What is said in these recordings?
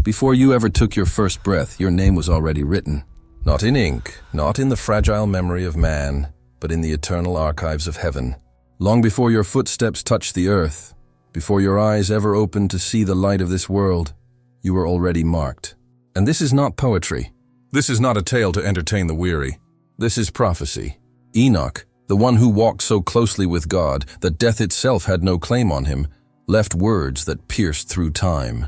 Before you ever took your first breath, your name was already written. Not in ink, not in the fragile memory of man, but in the eternal archives of heaven. Long before your footsteps touched the earth, before your eyes ever opened to see the light of this world, you were already marked. And this is not poetry. This is not a tale to entertain the weary. This is prophecy. Enoch, the one who walked so closely with God that death itself had no claim on him, left words that pierced through time.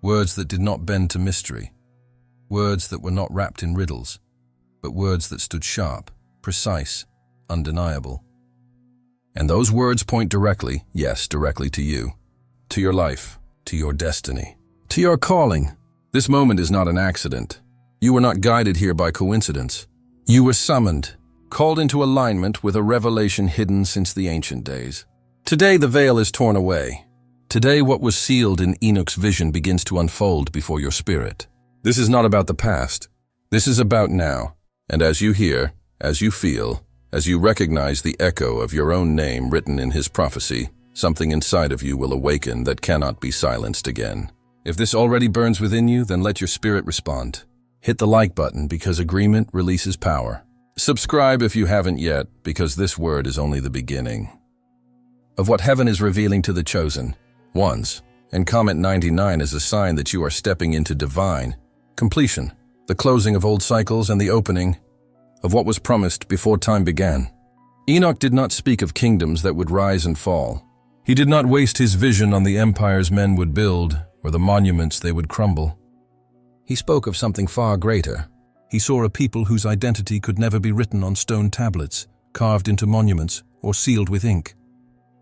Words that did not bend to mystery. Words that were not wrapped in riddles, but words that stood sharp, precise, undeniable. And those words point directly, yes, directly to you, to your life, to your destiny, to your calling. This moment is not an accident. You were not guided here by coincidence. You were summoned, called into alignment with a revelation hidden since the ancient days. Today the veil is torn away. Today what was sealed in Enoch's vision begins to unfold before your spirit. This is not about the past. This is about now. And as you hear, as you feel, as you recognize the echo of your own name written in his prophecy, something inside of you will awaken that cannot be silenced again. If this already burns within you, then let your spirit respond. Hit the like button because agreement releases power. Subscribe if you haven't yet, because this word is only the beginning of what heaven is revealing to the chosen ones. And comment 99 is a sign that you are stepping into divine completion, the closing of old cycles and the opening of what was promised before time began. Enoch did not speak of kingdoms that would rise and fall. He did not waste his vision on the empires men would build or the monuments they would crumble. He spoke of something far greater. He saw a people whose identity could never be written on stone tablets, carved into monuments, or sealed with ink.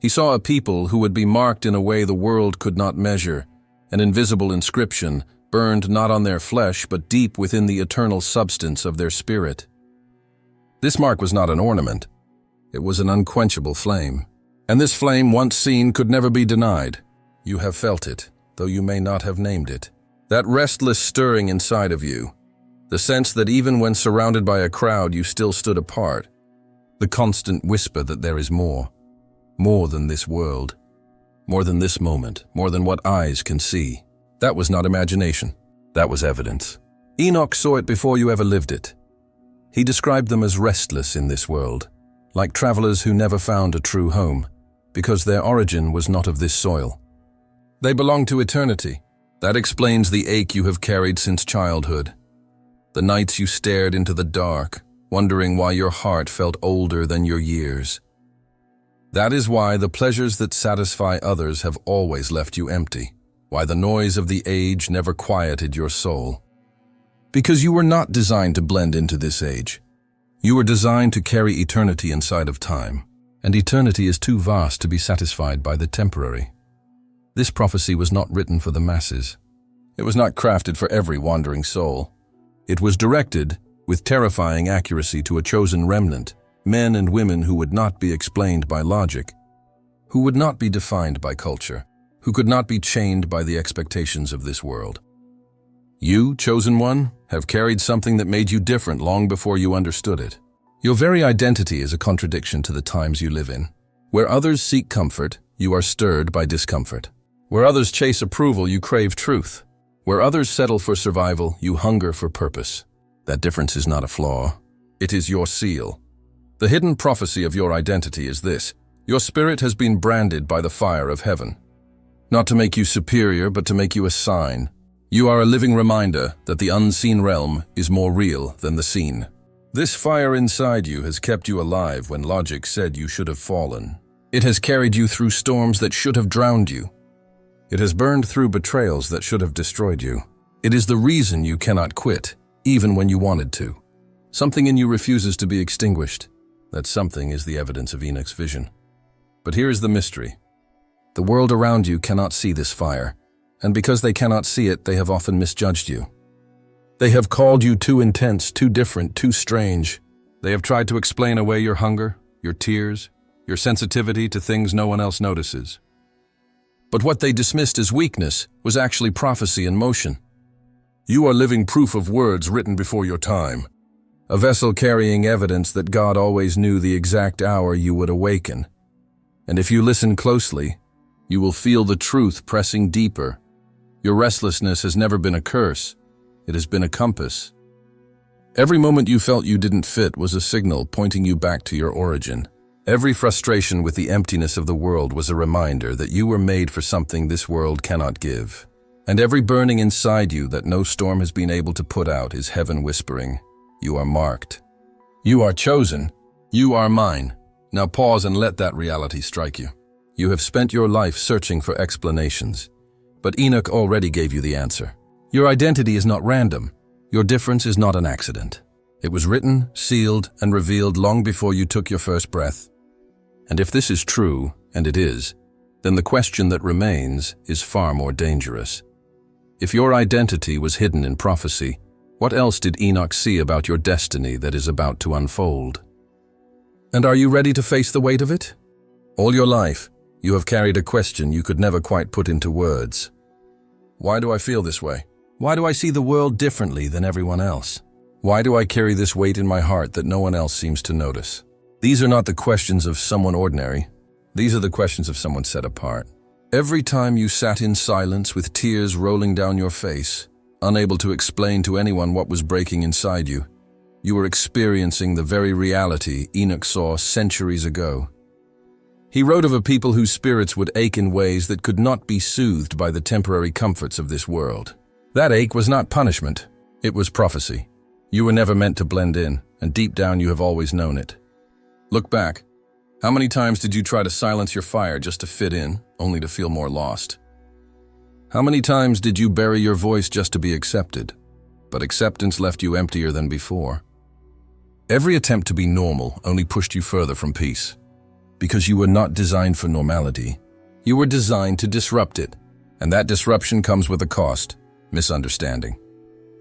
He saw a people who would be marked in a way the world could not measure, an invisible inscription burned not on their flesh but deep within the eternal substance of their spirit. This mark was not an ornament. It was an unquenchable flame. And this flame, once seen, could never be denied. You have felt it, though you may not have named it. That restless stirring inside of you, the sense that even when surrounded by a crowd you still stood apart, the constant whisper that there is more than this world, more than this moment, more than what eyes can see. That was not imagination, that was evidence. Enoch saw it before you ever lived it. He described them as restless in this world, like travelers who never found a true home, because their origin was not of this soil. They belong to eternity. That explains the ache you have carried since childhood. The nights you stared into the dark, wondering why your heart felt older than your years. That is why the pleasures that satisfy others have always left you empty, why the noise of the age never quieted your soul. Because you were not designed to blend into this age. You were designed to carry eternity inside of time, and eternity is too vast to be satisfied by the temporary. This prophecy was not written for the masses. It was not crafted for every wandering soul. It was directed, with terrifying accuracy, to a chosen remnant, men and women who would not be explained by logic, who would not be defined by culture, who could not be chained by the expectations of this world. You, chosen one, have carried something that made you different long before you understood it. Your very identity is a contradiction to the times you live in. Where others seek comfort, you are stirred by discomfort. Where others chase approval, you crave truth. Where others settle for survival, you hunger for purpose. That difference is not a flaw. It is your seal. The hidden prophecy of your identity is this: your spirit has been branded by the fire of heaven. Not to make you superior, but to make you a sign. You are a living reminder that the unseen realm is more real than the seen. This fire inside you has kept you alive when logic said you should have fallen. It has carried you through storms that should have drowned you. It has burned through betrayals that should have destroyed you. It is the reason you cannot quit, even when you wanted to. Something in you refuses to be extinguished. That something is the evidence of Enoch's vision. But here is the mystery. The world around you cannot see this fire, and because they cannot see it, they have often misjudged you. They have called you too intense, too different, too strange. They have tried to explain away your hunger, your tears, your sensitivity to things no one else notices. But what they dismissed as weakness was actually prophecy in motion. You are living proof of words written before your time. A vessel carrying evidence that God always knew the exact hour you would awaken. And if you listen closely, you will feel the truth pressing deeper. Your restlessness has never been a curse. It has been a compass. Every moment you felt you didn't fit was a signal pointing you back to your origin. Every frustration with the emptiness of the world was a reminder that you were made for something this world cannot give. And every burning inside you that no storm has been able to put out is heaven whispering, "You are marked. You are chosen. You are mine." Now pause and let that reality strike you. You have spent your life searching for explanations, but Enoch already gave you the answer. Your identity is not random. Your difference is not an accident. It was written, sealed, and revealed long before you took your first breath. And if this is true, and it is, then the question that remains is far more dangerous. If your identity was hidden in prophecy, what else did Enoch see about your destiny that is about to unfold? And are you ready to face the weight of it? All your life, you have carried a question you could never quite put into words. Why do I feel this way? Why do I see the world differently than everyone else? Why do I carry this weight in my heart that no one else seems to notice? These are not the questions of someone ordinary. These are the questions of someone set apart. Every time you sat in silence with tears rolling down your face, unable to explain to anyone what was breaking inside you, you were experiencing the very reality Enoch saw centuries ago. He wrote of a people whose spirits would ache in ways that could not be soothed by the temporary comforts of this world. That ache was not punishment, it was prophecy. You were never meant to blend in, and deep down you have always known it. Look back. How many times did you try to silence your fire just to fit in, only to feel more lost? How many times did you bury your voice just to be accepted, but acceptance left you emptier than before? Every attempt to be normal only pushed you further from peace, because you were not designed for normality. You were designed to disrupt it, and that disruption comes with a cost: misunderstanding.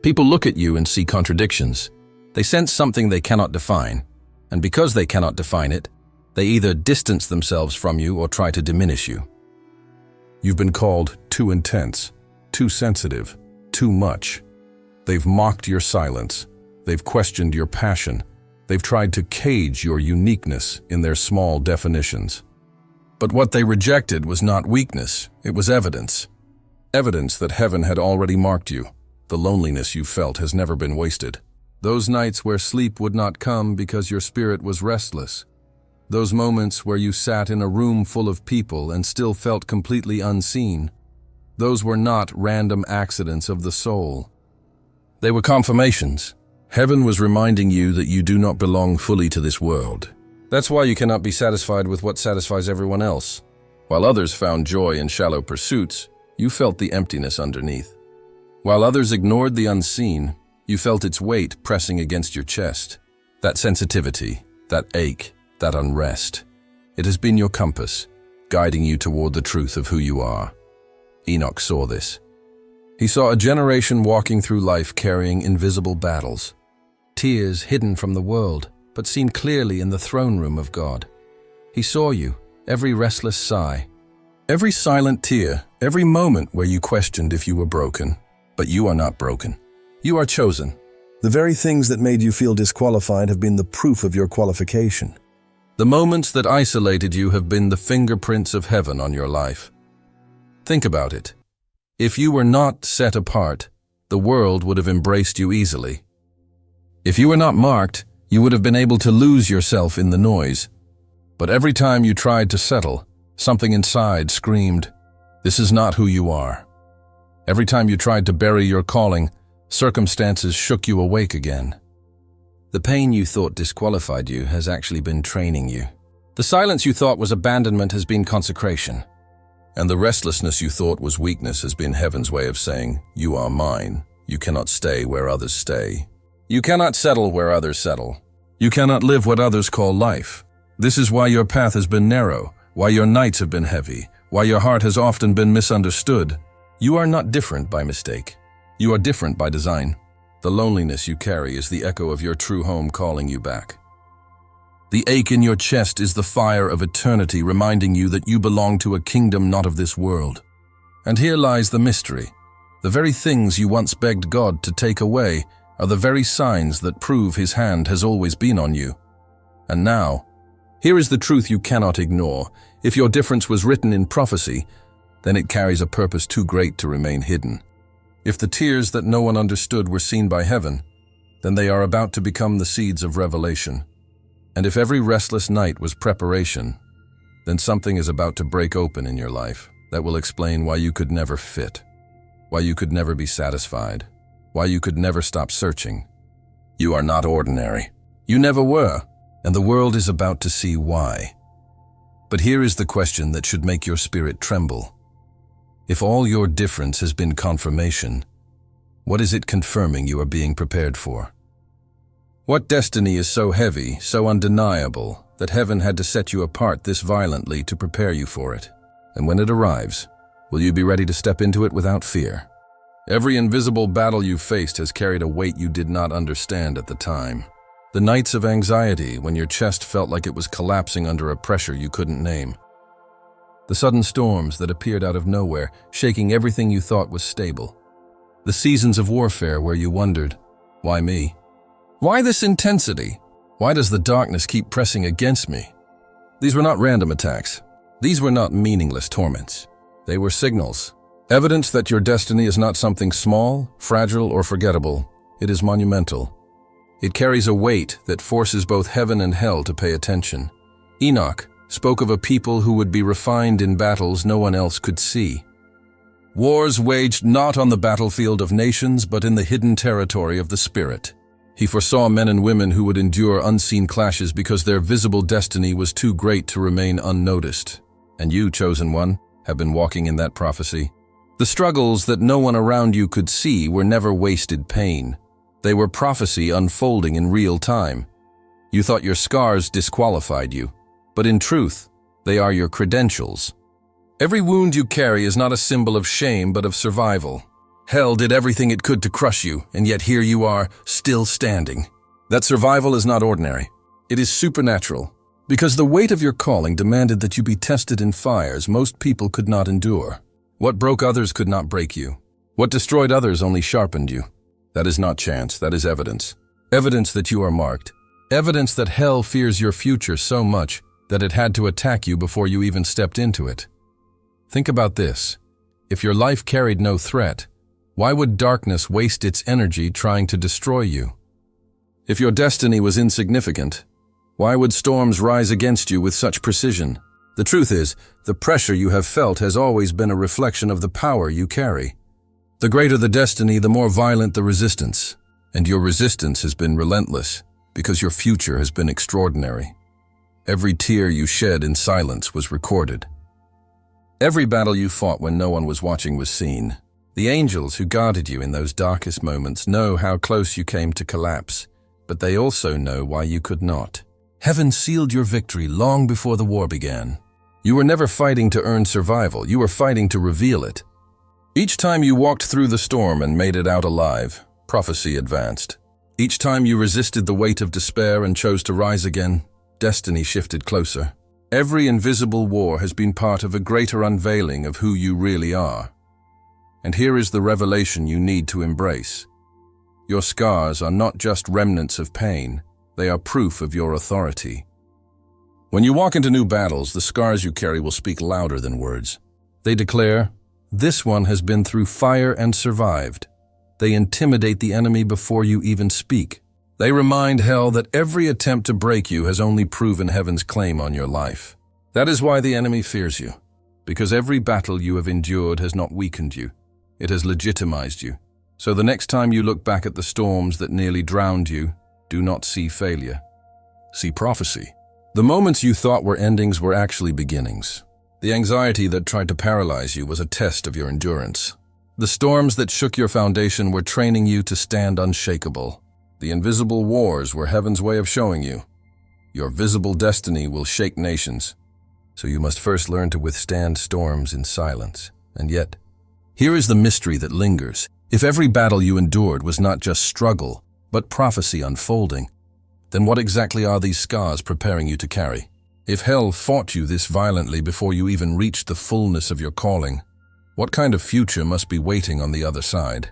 People look at you and see contradictions. They sense something they cannot define, and because they cannot define it, they either distance themselves from you or try to diminish you. You've been called too intense, too sensitive, too much. They've mocked your silence. They've questioned your passion. They've tried to cage your uniqueness in their small definitions. But what they rejected was not weakness, it was evidence. Evidence that heaven had already marked you. The loneliness you felt has never been wasted. Those nights where sleep would not come because your spirit was restless. Those moments where you sat in a room full of people and still felt completely unseen. Those were not random accidents of the soul. They were confirmations. Heaven was reminding you that you do not belong fully to this world. That's why you cannot be satisfied with what satisfies everyone else. While others found joy in shallow pursuits, you felt the emptiness underneath. While others ignored the unseen, you felt its weight pressing against your chest. That sensitivity, that ache, that unrest. It has been your compass, guiding you toward the truth of who you are. Enoch saw this. He saw a generation walking through life carrying invisible battles. Tears hidden from the world, but seen clearly in the throne room of God. He saw you, every restless sigh, every silent tear, every moment where you questioned if you were broken. But you are not broken. You are chosen. The very things that made you feel disqualified have been the proof of your qualification. The moments that isolated you have been the fingerprints of heaven on your life. Think about it. If you were not set apart, the world would have embraced you easily. If you were not marked, you would have been able to lose yourself in the noise. But every time you tried to settle, something inside screamed, "This is not who you are." Every time you tried to bury your calling, circumstances shook you awake again. The pain you thought disqualified you has actually been training you. The silence you thought was abandonment has been consecration. And the restlessness you thought was weakness has been heaven's way of saying, "You are mine. You cannot stay where others stay. You cannot settle where others settle. You cannot live what others call life. This is why your path has been narrow, why your nights have been heavy, why your heart has often been misunderstood. You are not different by mistake. You are different by design. The loneliness you carry is the echo of your true home calling you back. The ache in your chest is the fire of eternity reminding you that you belong to a kingdom not of this world. And here lies the mystery. The very things you once begged God to take away are the very signs that prove His hand has always been on you. And now, here is the truth you cannot ignore. If your difference was written in prophecy, then it carries a purpose too great to remain hidden. If the tears that no one understood were seen by heaven, then they are about to become the seeds of revelation. And if every restless night was preparation, then something is about to break open in your life that will explain why you could never fit, why you could never be satisfied, why you could never stop searching. You are not ordinary. You never were, and the world is about to see why. But here is the question that should make your spirit tremble. If all your difference has been confirmation, what is it confirming you are being prepared for? What destiny is so heavy, so undeniable, that heaven had to set you apart this violently to prepare you for it? And when it arrives, will you be ready to step into it without fear? Every invisible battle you faced has carried a weight you did not understand at the time. The nights of anxiety when your chest felt like it was collapsing under a pressure you couldn't name. The sudden storms that appeared out of nowhere, shaking everything you thought was stable. The seasons of warfare where you wondered, why me? Why this intensity? Why does the darkness keep pressing against me? These were not random attacks. These were not meaningless torments. They were signals. Evidence that your destiny is not something small, fragile, or forgettable. It is monumental. It carries a weight that forces both heaven and hell to pay attention. Enoch spoke of a people who would be refined in battles no one else could see. Wars waged not on the battlefield of nations, but in the hidden territory of the spirit. He foresaw men and women who would endure unseen clashes because their visible destiny was too great to remain unnoticed. And you, chosen one, have been walking in that prophecy. The struggles that no one around you could see were never wasted pain. They were prophecy unfolding in real time. You thought your scars disqualified you, but in truth, they are your credentials. Every wound you carry is not a symbol of shame, but of survival. Hell did everything it could to crush you, and yet here you are, still standing. That survival is not ordinary. It is supernatural, because the weight of your calling demanded that you be tested in fires most people could not endure. What broke others could not break you. What destroyed others only sharpened you. That is not chance, that is evidence. Evidence that you are marked. Evidence that hell fears your future so much that it had to attack you before you even stepped into it. Think about this. If your life carried no threat, why would darkness waste its energy trying to destroy you? If your destiny was insignificant, why would storms rise against you with such precision? The truth is, the pressure you have felt has always been a reflection of the power you carry. The greater the destiny, the more violent the resistance. And your resistance has been relentless, because your future has been extraordinary. Every tear you shed in silence was recorded. Every battle you fought when no one was watching was seen. The angels who guarded you in those darkest moments know how close you came to collapse, but they also know why you could not. Heaven sealed your victory long before the war began. You were never fighting to earn survival, you were fighting to reveal it. Each time you walked through the storm and made it out alive, prophecy advanced. Each time you resisted the weight of despair and chose to rise again, destiny shifted closer. Every invisible war has been part of a greater unveiling of who you really are. And here is the revelation you need to embrace. Your scars are not just remnants of pain, they are proof of your authority. When you walk into new battles, the scars you carry will speak louder than words. They declare, "This one has been through fire and survived." They intimidate the enemy before you even speak. They remind hell that every attempt to break you has only proven heaven's claim on your life. That is why the enemy fears you, because every battle you have endured has not weakened you. It has legitimized you. So the next time you look back at the storms that nearly drowned you, do not see failure. See prophecy. The moments you thought were endings were actually beginnings. The anxiety that tried to paralyze you was a test of your endurance. The storms that shook your foundation were training you to stand unshakable. The invisible wars were heaven's way of showing you. Your visible destiny will shake nations, so you must first learn to withstand storms in silence. And yet, here is the mystery that lingers. If every battle you endured was not just struggle, but prophecy unfolding, then what exactly are these scars preparing you to carry? If hell fought you this violently before you even reached the fullness of your calling, what kind of future must be waiting on the other side?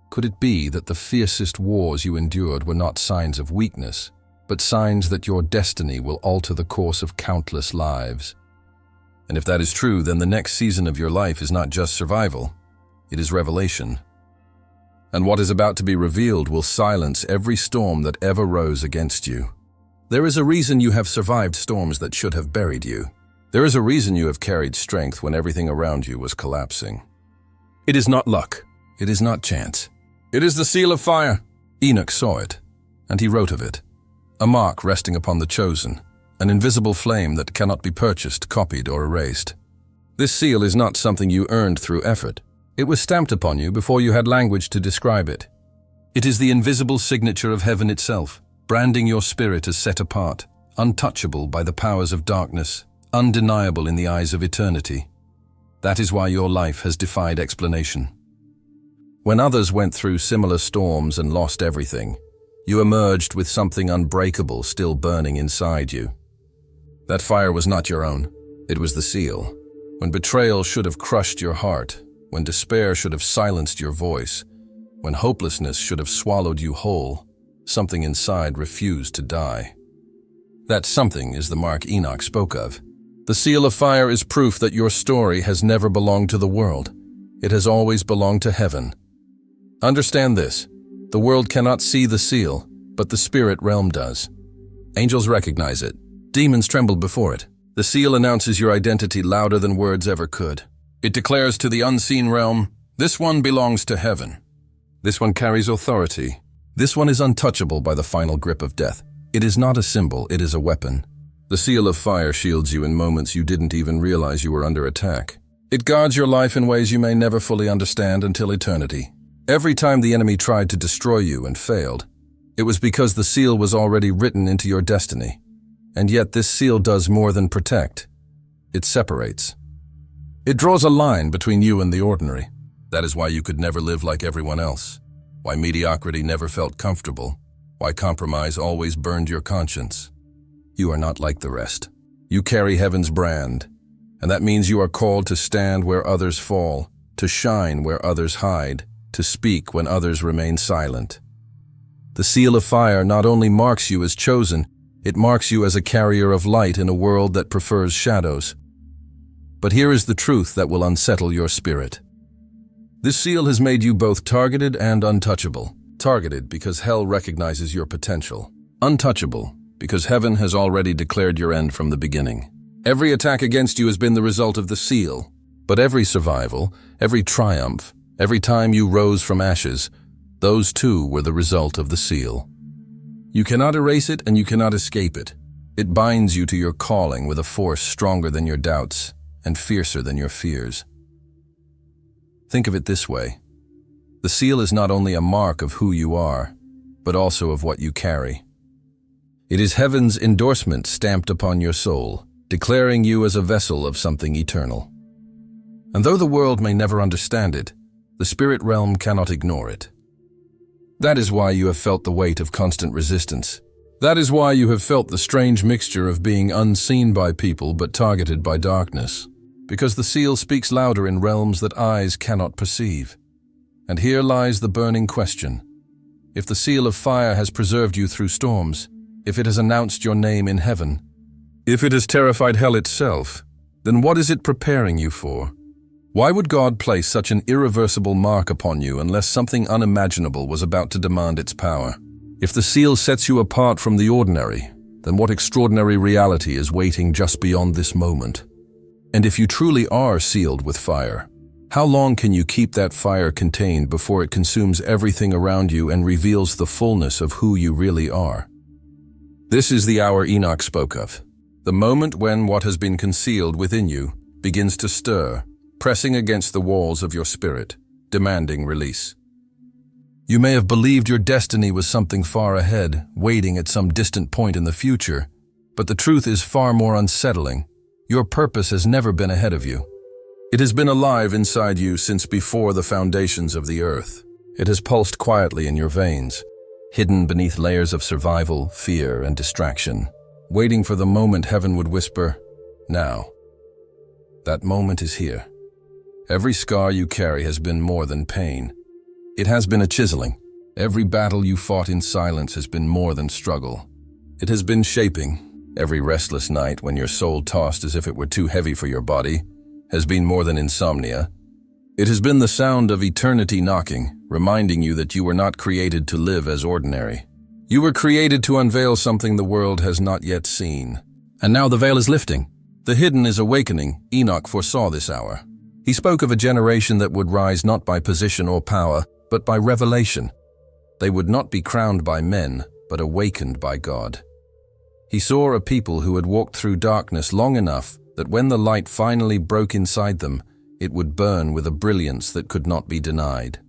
Could it be that the fiercest wars you endured were not signs of weakness, but signs that your destiny will alter the course of countless lives? And if that is true, then the next season of your life is not just survival, it is revelation. And what is about to be revealed will silence every storm that ever rose against you. There is a reason you have survived storms that should have buried you. There is a reason you have carried strength when everything around you was collapsing. It is not luck. It is not chance. It is the seal of fire. Enoch saw it, and he wrote of it. A mark resting upon the chosen, an invisible flame that cannot be purchased, copied, or erased. This seal is not something you earned through effort. It was stamped upon you before you had language to describe it. It is the invisible signature of heaven itself, branding your spirit as set apart, untouchable by the powers of darkness, undeniable in the eyes of eternity. That is why your life has defied explanation. When others went through similar storms and lost everything, you emerged with something unbreakable still burning inside you. That fire was not your own. It was the seal. When betrayal should have crushed your heart, when despair should have silenced your voice, when hopelessness should have swallowed you whole, something inside refused to die. That something is the mark Enoch spoke of. The seal of fire is proof that your story has never belonged to the world. It has always belonged to heaven. Understand this. The world cannot see the seal, but the spirit realm does. Angels recognize it. Demons tremble before it. The seal announces your identity louder than words ever could. It declares to the unseen realm, this one belongs to heaven. This one carries authority. This one is untouchable by the final grip of death. It is not a symbol, it is a weapon. The seal of fire shields you in moments you didn't even realize you were under attack. It guards your life in ways you may never fully understand until eternity. Every time the enemy tried to destroy you and failed, it was because the seal was already written into your destiny. And yet this seal does more than protect. It separates. It draws a line between you and the ordinary. That is why you could never live like everyone else. Why mediocrity never felt comfortable. Why compromise always burned your conscience. You are not like the rest. You carry heaven's brand, and that means you are called to stand where others fall, to shine where others hide, to speak when others remain silent. The seal of fire not only marks you as chosen, it marks you as a carrier of light in a world that prefers shadows. But here is the truth that will unsettle your spirit. This seal has made you both targeted and untouchable. Targeted because hell recognizes your potential. Untouchable because heaven has already declared your end from the beginning. Every attack against you has been the result of the seal, but every survival, every triumph, every time you rose from ashes, those too were the result of the seal. You cannot erase it and you cannot escape it. It binds you to your calling with a force stronger than your doubts and fiercer than your fears. Think of it this way. The seal is not only a mark of who you are, but also of what you carry. It is heaven's endorsement stamped upon your soul, declaring you as a vessel of something eternal. And though the world may never understand it, the spirit realm cannot ignore it. That is why you have felt the weight of constant resistance. That is why you have felt the strange mixture of being unseen by people but targeted by darkness. Because the seal speaks louder in realms that eyes cannot perceive. And here lies the burning question. If the seal of fire has preserved you through storms, if it has announced your name in heaven, if it has terrified hell itself, then what is it preparing you for? Why would God place such an irreversible mark upon you unless something unimaginable was about to demand its power? If the seal sets you apart from the ordinary, then what extraordinary reality is waiting just beyond this moment? And if you truly are sealed with fire, how long can you keep that fire contained before it consumes everything around you and reveals the fullness of who you really are? This is the hour Enoch spoke of, the moment when what has been concealed within you begins to stir, pressing against the walls of your spirit, demanding release. You may have believed your destiny was something far ahead, waiting at some distant point in the future, but the truth is far more unsettling. Your purpose has never been ahead of you. It has been alive inside you since before the foundations of the earth. It has pulsed quietly in your veins, hidden beneath layers of survival, fear, and distraction, waiting for the moment heaven would whisper, "Now." That moment is here. Every scar you carry has been more than pain. It has been a chiseling. Every battle you fought in silence has been more than struggle. It has been shaping, Every restless night when your soul tossed as if it were too heavy for your body has been more than insomnia. It has been the sound of eternity knocking, reminding you that you were not created to live as ordinary. You were created to unveil something the world has not yet seen. And now the veil is lifting. The hidden is awakening. Enoch foresaw this hour. He spoke of a generation that would rise not by position or power, but by revelation. They would not be crowned by men, but awakened by God. He saw a people who had walked through darkness long enough that when the light finally broke inside them, it would burn with a brilliance that could not be denied.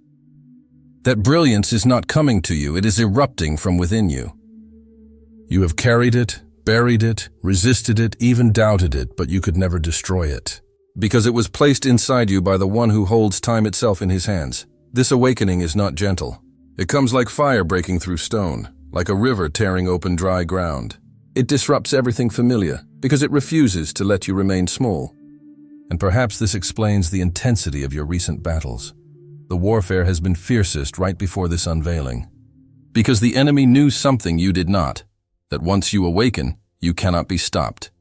That brilliance is not coming to you, it is erupting from within you. You have carried it, buried it, resisted it, even doubted it, but you could never destroy it. Because it was placed inside you by the one who holds time itself in his hands. This awakening is not gentle. It comes like fire breaking through stone, like a river tearing open dry ground. It disrupts everything familiar, because it refuses to let you remain small. And perhaps this explains the intensity of your recent battles. The warfare has been fiercest right before this unveiling. Because the enemy knew something you did not, that once you awaken, you cannot be stopped.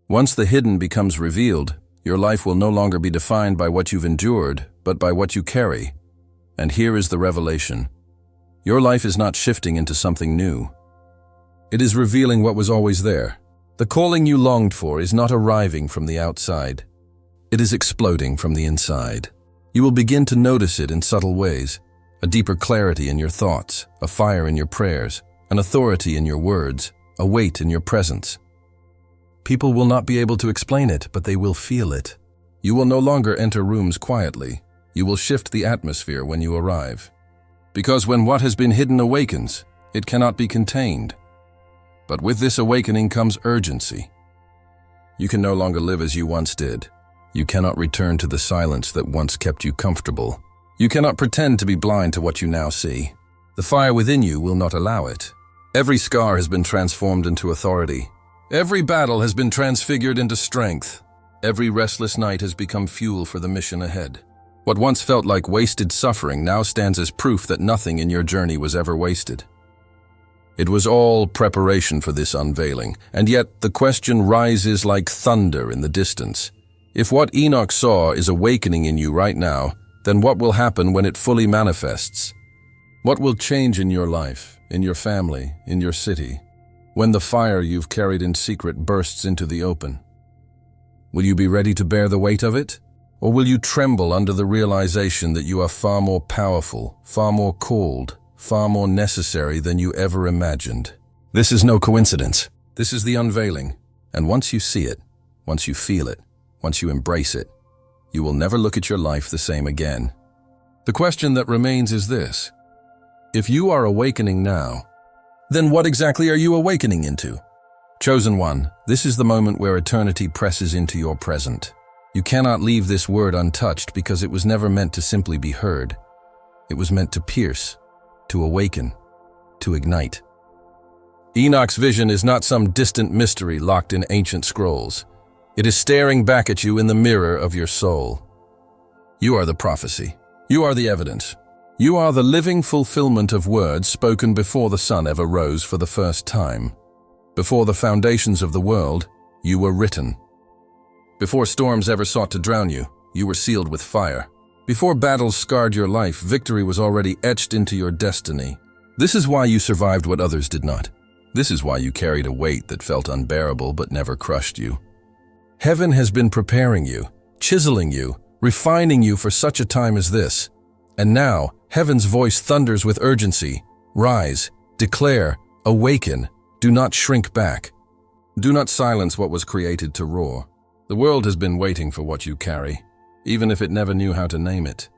Once the hidden becomes revealed, your life will no longer be defined by what you've endured, but by what you carry. And here is the revelation. Your life is not shifting into something new. It is revealing what was always there. The calling you longed for is not arriving from the outside. It is exploding from the inside. You will begin to notice it in subtle ways. A deeper clarity in your thoughts, a fire in your prayers, an authority in your words, a weight in your presence. People will not be able to explain it, but they will feel it. You will no longer enter rooms quietly. You will shift the atmosphere when you arrive. Because when what has been hidden awakens, it cannot be contained. But with this awakening comes urgency. You can no longer live as you once did. You cannot return to the silence that once kept you comfortable. You cannot pretend to be blind to what you now see. The fire within you will not allow it. Every scar has been transformed into authority. Every battle has been transfigured into strength. Every restless night has become fuel for the mission ahead. What once felt like wasted suffering now stands as proof that nothing in your journey was ever wasted. It was all preparation for this unveiling, and yet the question rises like thunder in the distance. If what Enoch saw is awakening in you right now, then what will happen when it fully manifests? What will change in your life, in your family, in your city, when the fire you've carried in secret bursts into the open? Will you be ready to bear the weight of it? Or will you tremble under the realization that you are far more powerful, far more called, far more necessary than you ever imagined? This is no coincidence. This is the unveiling. And once you see it, once you feel it, once you embrace it, you will never look at your life the same again. The question that remains is this. If you are awakening now, then what exactly are you awakening into? Chosen one, this is the moment where eternity presses into your present. You cannot leave this word untouched because it was never meant to simply be heard. It was meant to pierce, to awaken, to ignite. Enoch's vision is not some distant mystery locked in ancient scrolls. It is staring back at you in the mirror of your soul. You are the prophecy. You are the evidence. You are the living fulfillment of words spoken before the sun ever rose for the first time. Before the foundations of the world, you were written. Before storms ever sought to drown you, you were sealed with fire. Before battles scarred your life, victory was already etched into your destiny. This is why you survived what others did not. This is why you carried a weight that felt unbearable but never crushed you. Heaven has been preparing you, chiseling you, refining you for such a time as this. And now, heaven's voice thunders with urgency. Rise, declare, awaken, do not shrink back. Do not silence what was created to roar. The world has been waiting for what you carry, even if it never knew how to name it.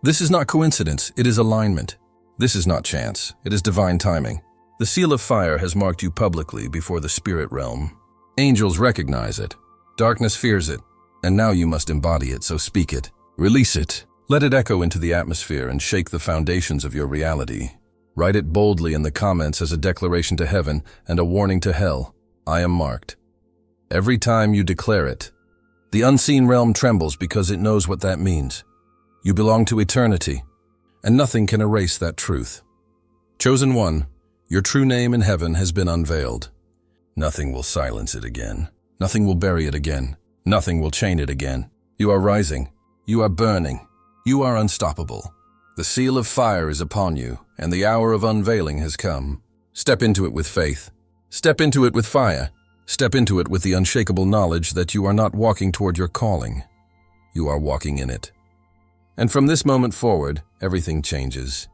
This is not coincidence, it is alignment. This is not chance, it is divine timing. The seal of fire has marked you publicly before the spirit realm. Angels recognize it. Darkness fears it. And now you must embody it, so speak it. Release it. Let it echo into the atmosphere and shake the foundations of your reality. Write it boldly in the comments as a declaration to heaven and a warning to hell. I am marked. Every time you declare it, the unseen realm trembles because it knows what that means. You belong to eternity, and nothing can erase that truth. Chosen one, your true name in heaven has been unveiled. Nothing will silence it again. Nothing will bury it again. Nothing will chain it again. You are rising. You are burning. You are unstoppable. The seal of fire is upon you, and the hour of unveiling has come. Step into it with faith. Step into it with fire. Step into it with the unshakable knowledge that you are not walking toward your calling. You are walking in it. And from this moment forward, everything changes.